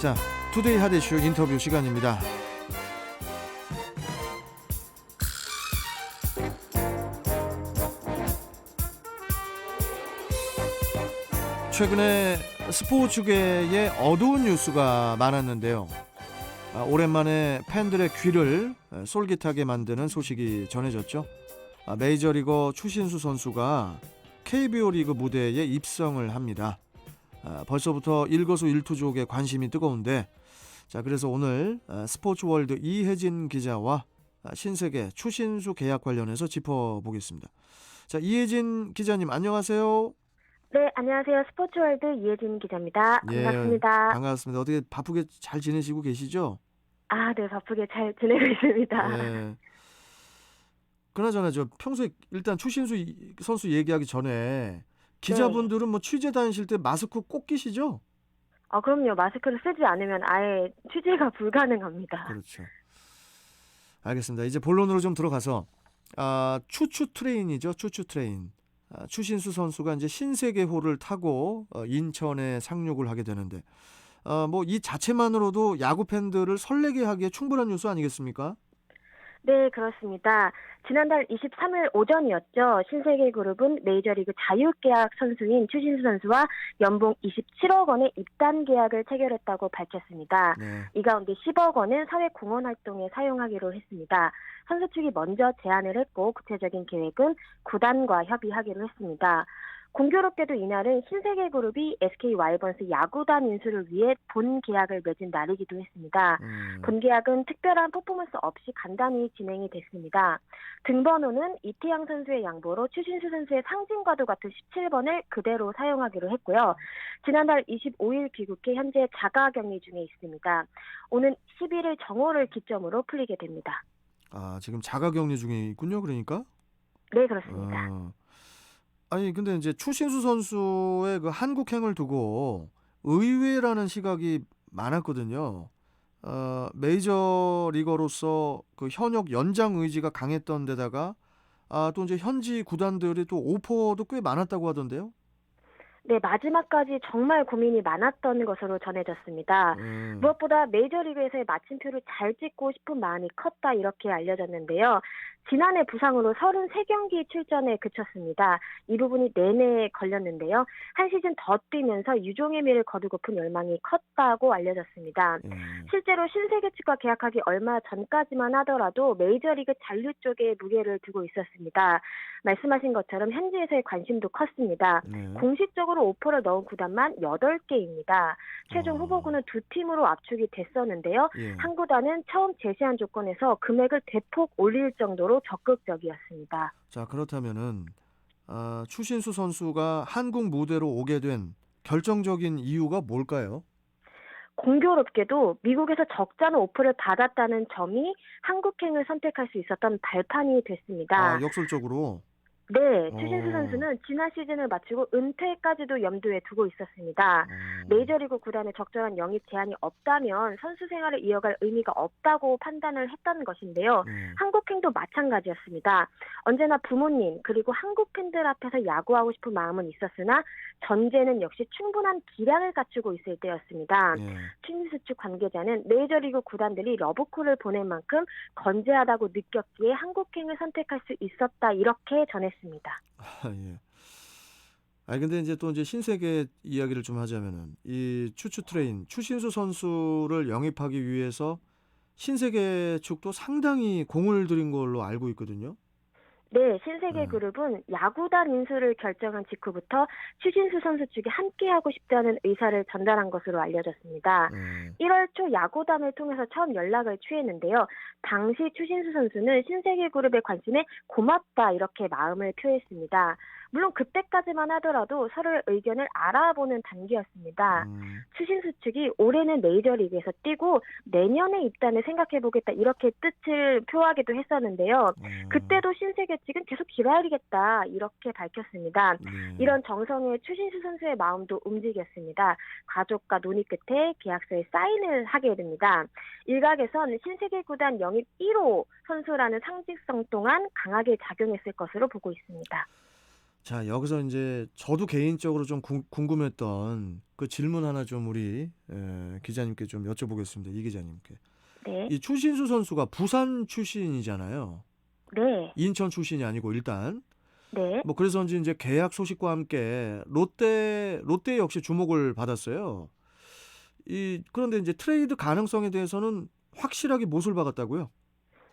자, 투데이 핫 이슈 인터뷰 시간입니다. 최근에 스포츠계에 어두운 뉴스가 많았는데요. 오랜만에 팬들의 귀를 솔깃하게 만드는 소식이 전해졌죠. 메이저리거 추신수 선수가 KBO 리그 무대에 입성을 합니다. 벌써부터 일거수일투족에 관심이 뜨거운데, 자, 그래서 오늘 스포츠월드 이혜진 기자와 신세계 추신수 계약 관련해서 짚어보겠습니다. 자, 이혜진 기자님 안녕하세요. 네, 안녕하세요. 스포츠월드 이혜진 기자입니다. 예, 반갑습니다. 반갑습니다. 어떻게 바쁘게 잘 지내시고 계시죠? 네, 바쁘게 잘 지내고 있습니다. 예. 그나저나 저 평소에 일단 추신수 선수 얘기하기 전에 기자분들은 뭐 취재 다니실 때 마스크 꼭 끼시죠? 그럼요. 마스크를 쓰지 않으면 아예 취재가 불가능합니다. 그렇죠. 알겠습니다. 이제 본론으로 좀 들어가서 추추 트레인이죠. 추추 트레인. 추신수 선수가 이제 신세계호를 타고 인천에 상륙을 하게 되는데, 뭐 이 자체만으로도 야구 팬들을 설레게 하기에 충분한 뉴스 아니겠습니까? 네, 그렇습니다. 지난달 23일 오전이었죠. 신세계그룹은 메이저리그 자유계약 선수인 추신수 선수와 연봉 27억 원의 입단 계약을 체결했다고 밝혔습니다. 네. 이 가운데 10억 원은 사회공헌 활동에 사용하기로 했습니다. 선수 측이 먼저 제안을 했고 구체적인 계획은 구단과 협의하기로 했습니다. 공교롭게도 이날은 신세계그룹이 SK 와이번스 야구단 인수를 위해 본 계약을 맺은 날이기도 했습니다. 본 계약은 특별한 퍼포먼스 없이 간단히 진행이 됐습니다. 등번호는 이태양 선수의 양보로 추신수 선수의 상징과도 같은 17번을 그대로 사용하기로 했고요. 지난달 25일 귀국해 현재 자가격리 중에 있습니다. 오는 11일 정오를 기점으로 풀리게 됩니다. 지금 자가격리 중에 있군요. 그러니까? 네, 그렇습니다. 아니 근데 이제 추신수 선수의 그 한국행을 두고 의외라는 시각이 많았거든요. 메이저 리거로서 그 현역 연장 의지가 강했던 데다가 또 이제 현지 구단들이 또 오퍼도 꽤 많았다고 하던데요. 네, 마지막까지 정말 고민이 많았던 것으로 전해졌습니다. 무엇보다 메이저리그에서의 마침표를 잘 찍고 싶은 마음이 컸다 이렇게 알려졌는데요. 지난해 부상으로 33경기 출전에 그쳤습니다. 이 부분이 내내 걸렸는데요. 한 시즌 더 뛰면서 유종의 미를 거두고픈 열망이 컸다고 알려졌습니다. 실제로 신세계 측과 계약하기 얼마 전까지만 하더라도 메이저리그 잔류 쪽에 무게를 두고 있었습니다. 말씀하신 것처럼 현지에서의 관심도 컸습니다. 공식적으로 오퍼를 넣은 구단만 8개입니다. 최종 후보군은 두 팀으로 압축이 됐었는데요. 한 구단은 처음 제시한 조건에서 금액을 대폭 올릴 정도로 적극적이었습니다. 자, 그렇다면은 추신수 선수가 한국 무대로 오게 된 결정적인 이유가 뭘까요? 공교롭게도 미국에서 적잖은 오프를 받았다는 점이 한국행을 선택할 수 있었던 발판이 됐습니다. 역설적으로. 네, 추신수 선수는 지난 시즌을 마치고 은퇴까지도 염두에 두고 있었습니다. 메이저리그 구단의 적절한 영입 제안이 없다면 선수 생활을 이어갈 의미가 없다고 판단을 했다는 것인데요. 한국행도 마찬가지였습니다. 언제나 부모님 그리고 한국 팬들 앞에서 야구하고 싶은 마음은 있었으나 전제는 역시 충분한 기량을 갖추고 있을 때였습니다. 추신수 측 관계자는 메이저리그 구단들이 러브콜을 보낼 만큼 건재하다고 느꼈기에 한국행을 선택할 수 있었다 이렇게 전했습니다. 예. 근데 이제 또 이제 신세계 이야기를 좀 하자면은 이 추추 트레인 추신수 선수를 영입하기 위해서 신세계 측도 상당히 공을 들인 걸로 알고 있거든요. 네, 신세계그룹은 야구단 인수를 결정한 직후부터 추신수 선수 측이 함께하고 싶다는 의사를 전달한 것으로 알려졌습니다. 1월 초 야구단을 통해서 처음 연락을 취했는데요. 당시 추신수 선수는 신세계그룹의 관심에 고맙다 이렇게 마음을 표했습니다. 물론 그때까지만 하더라도 서로의 의견을 알아보는 단계였습니다. 추신수 측이 올해는 메이저리그에서 뛰고 내년에 입단을 생각해보겠다 이렇게 뜻을 표하기도 했었는데요. 그때도 신세계 측은 계속 기다리겠다 이렇게 밝혔습니다. 이런 정성에 추신수 선수의 마음도 움직였습니다. 가족과 논의 끝에 계약서에 사인을 하게 됩니다. 일각에선 신세계 구단 영입 1호 선수라는 상징성 또한 강하게 작용했을 것으로 보고 있습니다. 자, 여기서 이제 저도 개인적으로 좀 궁금했던 그 질문 하나 좀 우리 기자님께 좀 여쭤보겠습니다. 이 기자님께. 네. 이 추신수 선수가 부산 출신이잖아요. 네. 인천 출신이 아니고 일단 네. 뭐 그래서인지 이제 계약 소식과 함께 롯데 역시 주목을 받았어요. 그런데 이제 트레이드 가능성에 대해서는 확실하게 못을 박았다고요?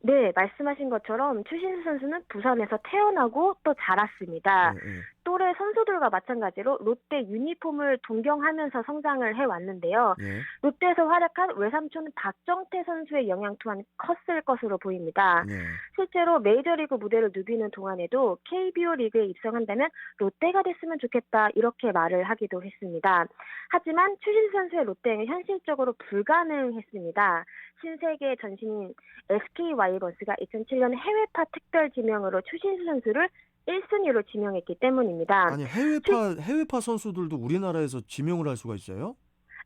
네, 말씀하신 것처럼 추신수 선수는 부산에서 태어나고 또 예, 자랐습니다. 예, 또래 선수들과 마찬가지로 롯데 유니폼을 동경하면서 성장을 해왔는데요. 예, 롯데에서 활약한 외삼촌 박정태 선수의 영향 또한 컸을 것으로 보입니다. 예. 실제로 메이저리그 무대를 누비는 동안에도 KBO 리그에 입성한다면 롯데가 됐으면 좋겠다 이렇게 말을 하기도 했습니다. 하지만 추신수 선수의 롯데행은 현실적으로 불가능했습니다. 신세계 전신인 SK 와이번스가 2007년 해외파 특별 지명으로 추신수 선수를 1순위로 지명했기 때문입니다. 아니 추- 해외파 선수들도 우리나라에서 지명을 할 수가 있어요?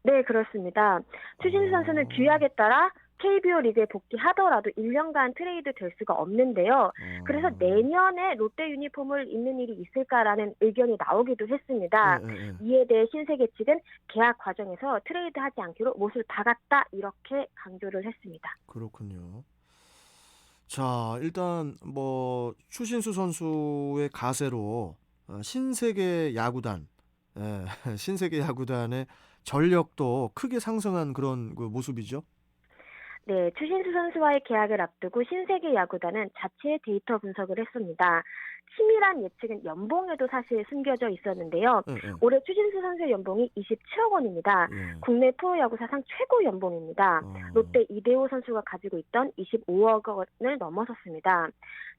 네, 그렇습니다. 추신수 선수는 어, 규약에 따라 KBO 리그에 복귀하더라도 1년간 트레이드 될 수가 없는데요. 그래서 어, 내년에 롯데 유니폼을 입는 일이 있을까라는 의견이 나오기도 예, 했습니다. 예, 예. 이에 대해 신세계 측은 계약 과정에서 트레이드하지 않기로 못을 박았다 이렇게 강조를 했습니다. 그렇군요. 자, 일단 뭐 추신수 선수의 가세로 신세계 야구단, 예, 신세계 야구단의 전력도 크게 상승한 그런 그 모습이죠. 네, 추신수 선수와의 계약을 앞두고 신세계 야구단은 자체 데이터 분석을 했습니다. 치밀한 예측은 연봉에도 사실 숨겨져 있었는데요. 예, 예, 올해 추신수 선수의 연봉이 27억 원입니다. 예. 국내 프로야구 사상 최고 연봉입니다. 어, 롯데 이대호 선수가 가지고 있던 25억 원을 넘어섰습니다.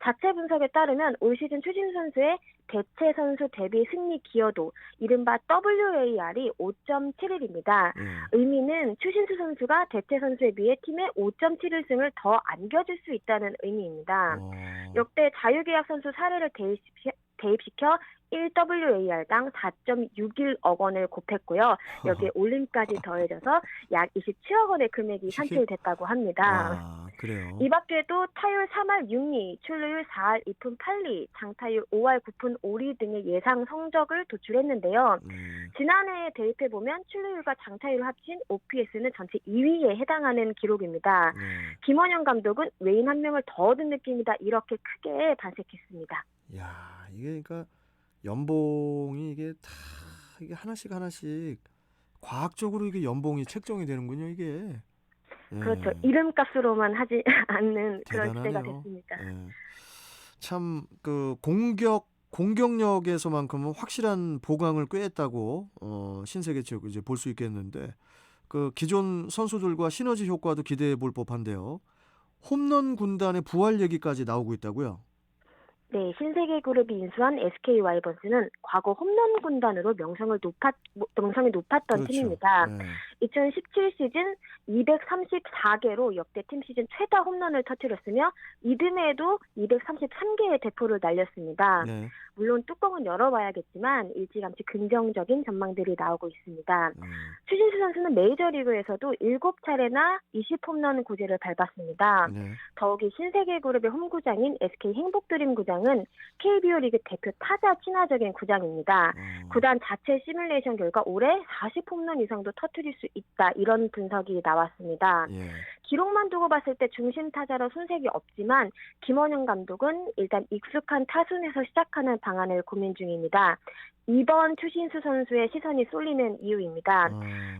자체 분석에 따르면 올 시즌 추신수 선수의 대체 선수 대비 승리 기여도, 이른바 WAR이 5.71입니다. 예. 의미는 추신수 선수가 대체 선수에 비해 팀에 5.71승을 더 안겨줄 수 있다는 의미입니다. 어, 역대 자유계약 선수 사례를 대입시켜 1WAR당 4.61억 원을 곱했고요. 여기에 올림까지 더해져서 약 27억 원의 금액이 이게 산출됐다고 합니다. 아, 그래요. 이 밖에도 타율 3할 6리, 출루율 4할 2푼 8리, 장타율 5할 9푼 5리 등의 예상 성적을 도출했는데요. 지난해에 대입해보면 출루율과 장타율을 합친 OPS는 전체 2위에 해당하는 기록입니다. 김원영 감독은 외인 한 명을 더 얻은 느낌이다 이렇게 크게 반색했습니다. 야, 이게 그러니까 연봉이 이게 다 이게 하나씩 과학적으로 이게 연봉이 책정이 되는군요, 이게. 예, 그렇죠. 이름값으로만 하지 않는 그런 시대가 대단하네요. 됐습니다. 예. 참 그 공격력에서만큼은 확실한 보강을 꾀했다고 신세계 체육 이제 볼 수 있겠는데 그 기존 선수들과 시너지 효과도 기대해 볼 법한데요. 홈런 군단의 부활 얘기까지 나오고 있다고요. 네, 신세계 그룹이 인수한 SK 와이번스는 과거 홈런 군단으로 명성이 높았던 그렇죠. 팀입니다. 예. 2017 시즌 234개로 역대 팀 시즌 최다 홈런을 터뜨렸으며 이듬해에도 233개의 대포를 날렸습니다. 네. 물론 뚜껑은 열어봐야겠지만 일찌감치 긍정적인 전망들이 나오고 있습니다. 추신수 선수는 메이저리그에서도 7차례나 20홈런 고지를 밟았습니다. 네. 더욱이 신세계그룹의 홈구장인 SK 행복드림 구장은 KBO 리그 대표 타자 친화적인 구장입니다. 구단 자체 시뮬레이션 결과 올해 40홈런 이상도 터뜨릴 수 있다 이런 분석이 나왔습니다. 예. 기록만 두고 봤을 때 중심 타자로 손색이 없지만 김원영 감독은 일단 익숙한 타순에서 시작하는 방안을 고민 중입니다. 이번 추신수 선수의 시선이 쏠리는 이유입니다.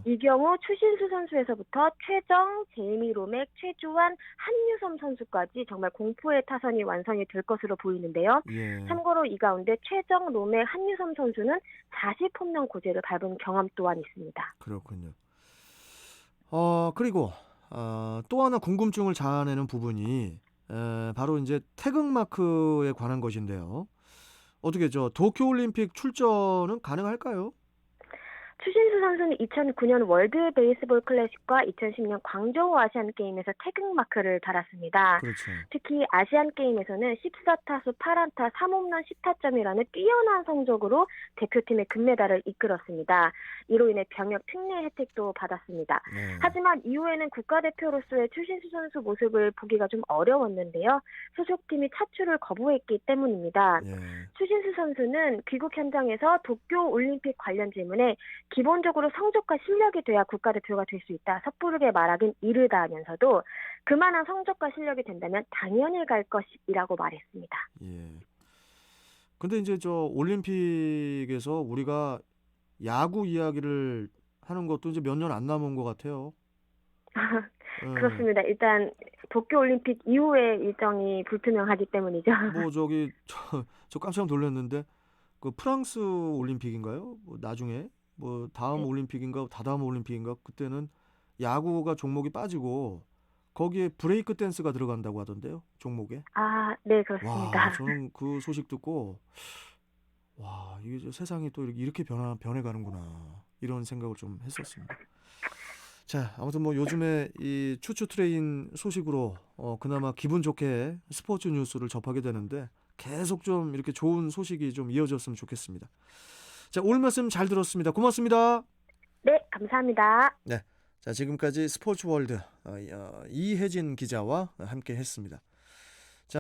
이 경우 추신수 선수에서부터 최정, 제이미 로맥, 최주환, 한유섬 선수까지 정말 공포의 타선이 완성이 될 것으로 보이는데요. 예. 참고로 이 가운데 최정, 로맥, 한유섬 선수는 40홈런 고지를 밟은 경험 또한 있습니다. 그렇군요. 그리고 또 하나 궁금증을 자아내는 부분이 바로 이제 태극마크에 관한 것인데요. 어떻게 도쿄올림픽 출전은 가능할까요? 추신수 선수는 2009년 월드 베이스볼 클래식과 2010년 광저우 아시안 게임에서 태극 마크를 달았습니다. 그렇죠. 특히 아시안 게임에서는 14타수 8안타 3홈런 10타점이라는 뛰어난 성적으로 대표팀의 금메달을 이끌었습니다. 이로 인해 병역 특례 혜택도 받았습니다. 네. 하지만 이후에는 국가대표로서의 추신수 선수 모습을 보기가 좀 어려웠는데요. 소속팀이 차출을 거부했기 때문입니다. 예. 추신수 선수는 귀국 현장에서 도쿄 올림픽 관련 질문에 기본적으로 성적과 실력이 돼야 국가대표가 될 수 있다. 섣부르게 말하긴 이르다 하면서도 그만한 성적과 실력이 된다면 당연히 갈 것이라고 말했습니다. 예. 근데 이제 저 올림픽에서 우리가 야구 이야기를 하는 것도 이제 몇 년 안 남은 것 같아요. 예. 그렇습니다. 일단 도쿄올림픽 이후에 일정이 불투명하기 때문이죠. 뭐 저기 저 깜짝 놀랐는데 그 프랑스 올림픽인가요? 뭐 나중에 뭐 다음 네. 올림픽인가 다다음 올림픽인가 그때는 야구가 종목이 빠지고 거기에 브레이크 댄스가 들어간다고 하던데요. 종목에. 아, 네, 와, 그렇습니다. 저는 그 소식 듣고 와, 이게 저 세상이 또 이렇게 변해가는구나. 이런 생각을 좀 했었습니다. 자, 아무튼 뭐 요즘에 이 추추 트레인 소식으로 그나마 기분 좋게 스포츠 뉴스를 접하게 되는데 계속 좀 이렇게 좋은 소식이 좀 이어졌으면 좋겠습니다. 자, 오늘 말씀 잘 들었습니다. 고맙습니다. 네, 감사합니다. 네. 자, 지금까지 스포츠 월드 이혜진 기자와 함께 했습니다.